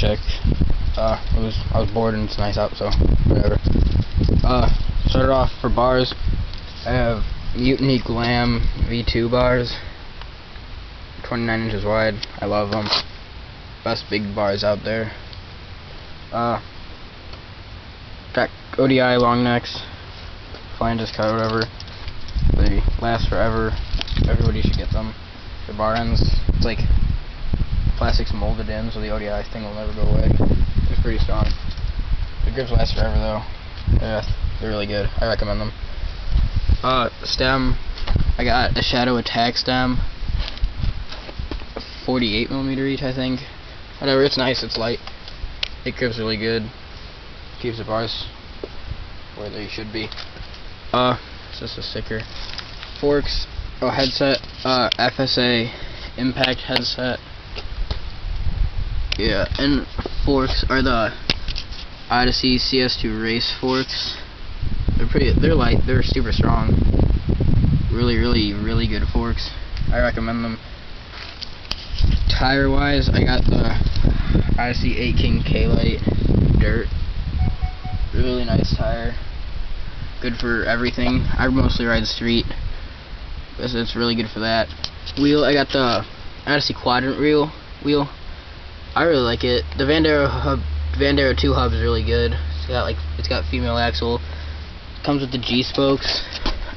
project. I was bored and it's nice out, so whatever. Started off for bars. I have Mutiny Glam V2 bars, 29 inches wide. I love them. Best big bars out there. Got ODI long necks, flanges cut, whatever. They last forever. Everybody should get them. The bar ends, it's like plastic's molded in, so the ODI thing will never go away. It's pretty strong. The grips last forever though. Yeah, they're really good. I recommend them. Stem, I got a Shadow Attack stem, 48mm each, I think. Whatever, it's nice, it's light. It grips really good. Keeps the bars where they should be. It's just a sticker. Forks, headset, FSA Impact headset. Yeah, and forks are the Odyssey CS2 race forks. They're light, they're super strong. Really good forks. I recommend them. Tire wise, I got the Odyssey 8 King k-lyte dirt. Really nice tire. Good for everything. I mostly ride street. It's really good for that. Wheel, I got the Odyssey Quadrant wheel. I really like it. The Vandero 2 hub is really good. It's got female axle. Comes with the G spokes,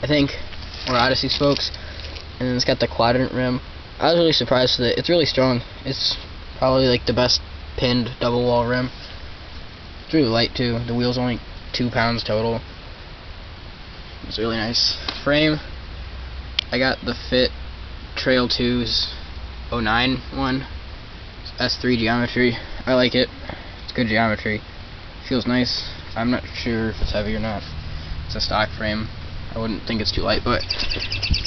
I think, or Odyssey spokes, and then it's got the Quadrant rim. I was really surprised with it. It's really strong. It's probably like the best pinned double wall rim. It's really light too. The wheel's only 2 pounds total. It's really nice. Frame, I got the Fit Trail 2's 09 one. It's S3 geometry. I like it. It's good geometry. Feels nice. I'm not sure if it's heavy or not. It's a stock frame. I wouldn't think it's too light, but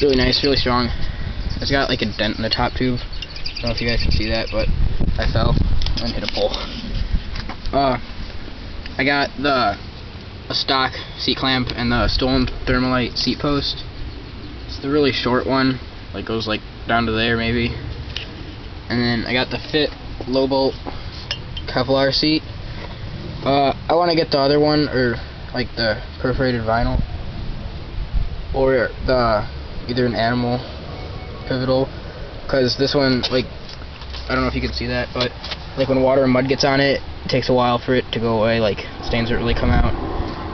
really nice, really strong. It's got like a dent in the top tube. I don't know if you guys can see that, but I fell and hit a pole. I got a stock seat clamp and the Stolen Thermalite seat post. It's the really short one, like goes like down to there maybe. And then I got the Fit low bolt Kevlar seat. I want to get the other one, or like the perforated vinyl, or the either an animal pivotal, because this one, like, I don't know if you can see that, but like when water and mud gets on it, it takes a while for it to go away, like stains don't really come out.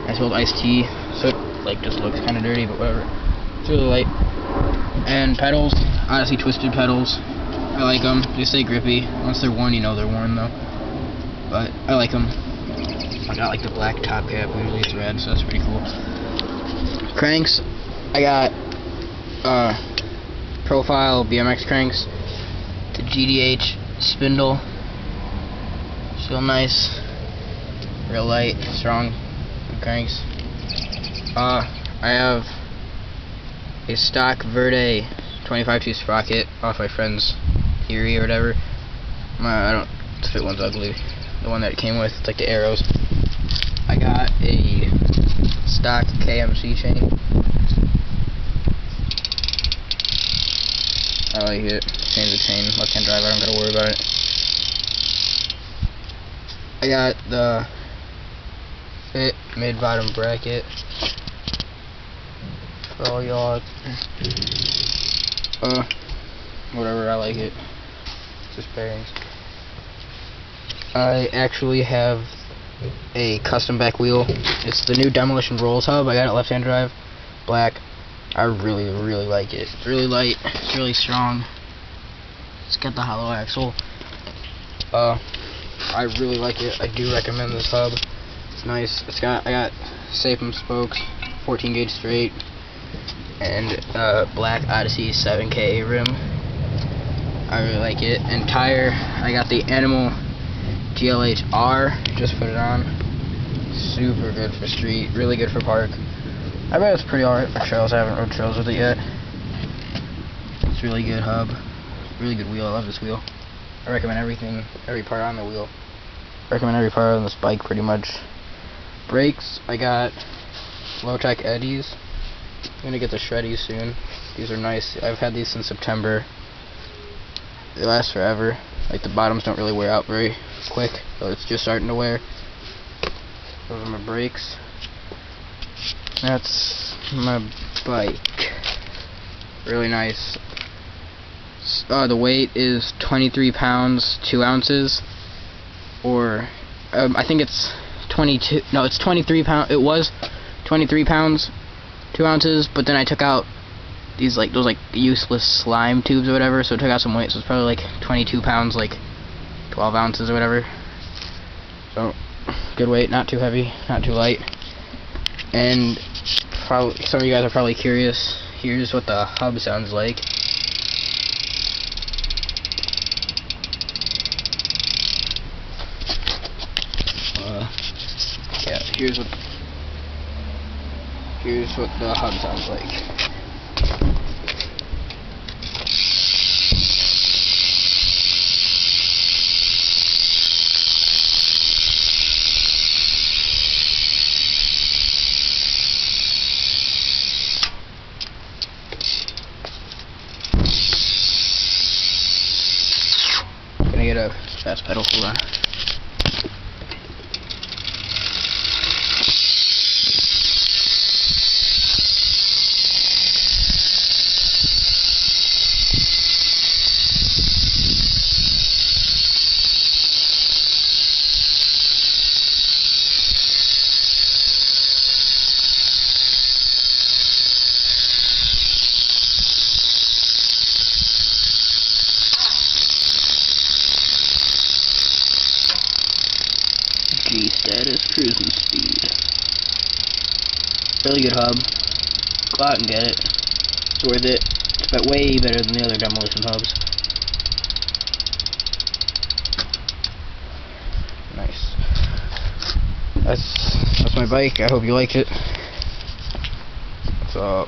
I spilled iced tea, so it like just looks kind of dirty, but whatever. It's really light. And pedals, Odyssey twisted pedals. I like them. They stay grippy. Once they're worn, you know they're worn though. But I like them. I got like the black top cap. Usually it's red, so that's pretty cool. Cranks, I got Profile BMX cranks. The GDH spindle. Feel nice. Real light, strong. Good cranks. I have a stock Verde 25-2 sprocket off my friend's theory or whatever. The fit one's ugly. The one that it came with, it's like the arrows. I got a stock KMC chain. I like it. Change the chain. Left-hand drive. I don't gotta worry about it. I got the Fit mid-bottom bracket. For all y'all. Whatever. I like it. Just bearings. I actually have a custom back wheel. It's the new Demolition Rolls hub. I got it left-hand drive, black. I really like it. It's really light. It's really strong. It's got the hollow axle. I really like it. I do recommend this hub. It's nice. I got Sapum spokes, 14 gauge straight, and black Odyssey 7K rim. I really like it. And tire, I got the Animal GLHR. Just put it on. Super good for street. Really good for park. I bet it's pretty alright for trails. I haven't rode trails with it yet. It's really good hub. Really good wheel. I love this wheel. I recommend everything, every part on the wheel. I recommend every part on this bike pretty much. Brakes, I got Low-Tech Eddies. I'm gonna get the Shreddies soon. These are nice. I've had these since September. They last forever. Like the bottoms don't really wear out very quick, so it's just starting to wear. Those are my brakes. That's my bike. Really nice. The weight is 23 pounds 2 ounces, or I think it's 22. No, it's 23 pounds. It was 23 pounds 2 ounces, but then I took out these those useless slime tubes or whatever, so it took out some weight. So it's probably like 22 pounds, like 12 ounces or whatever. So good weight, not too heavy, not too light. And probably some of you guys are probably curious. Here's what the hub sounds like. Yeah, here's what the hub sounds like. Gonna get a fast pedal, hold on. G status cruising speed. Really good hub. Go out and get it. It's worth it. It's way better than the other demolition hubs. Nice. That's my bike. I hope you liked it. So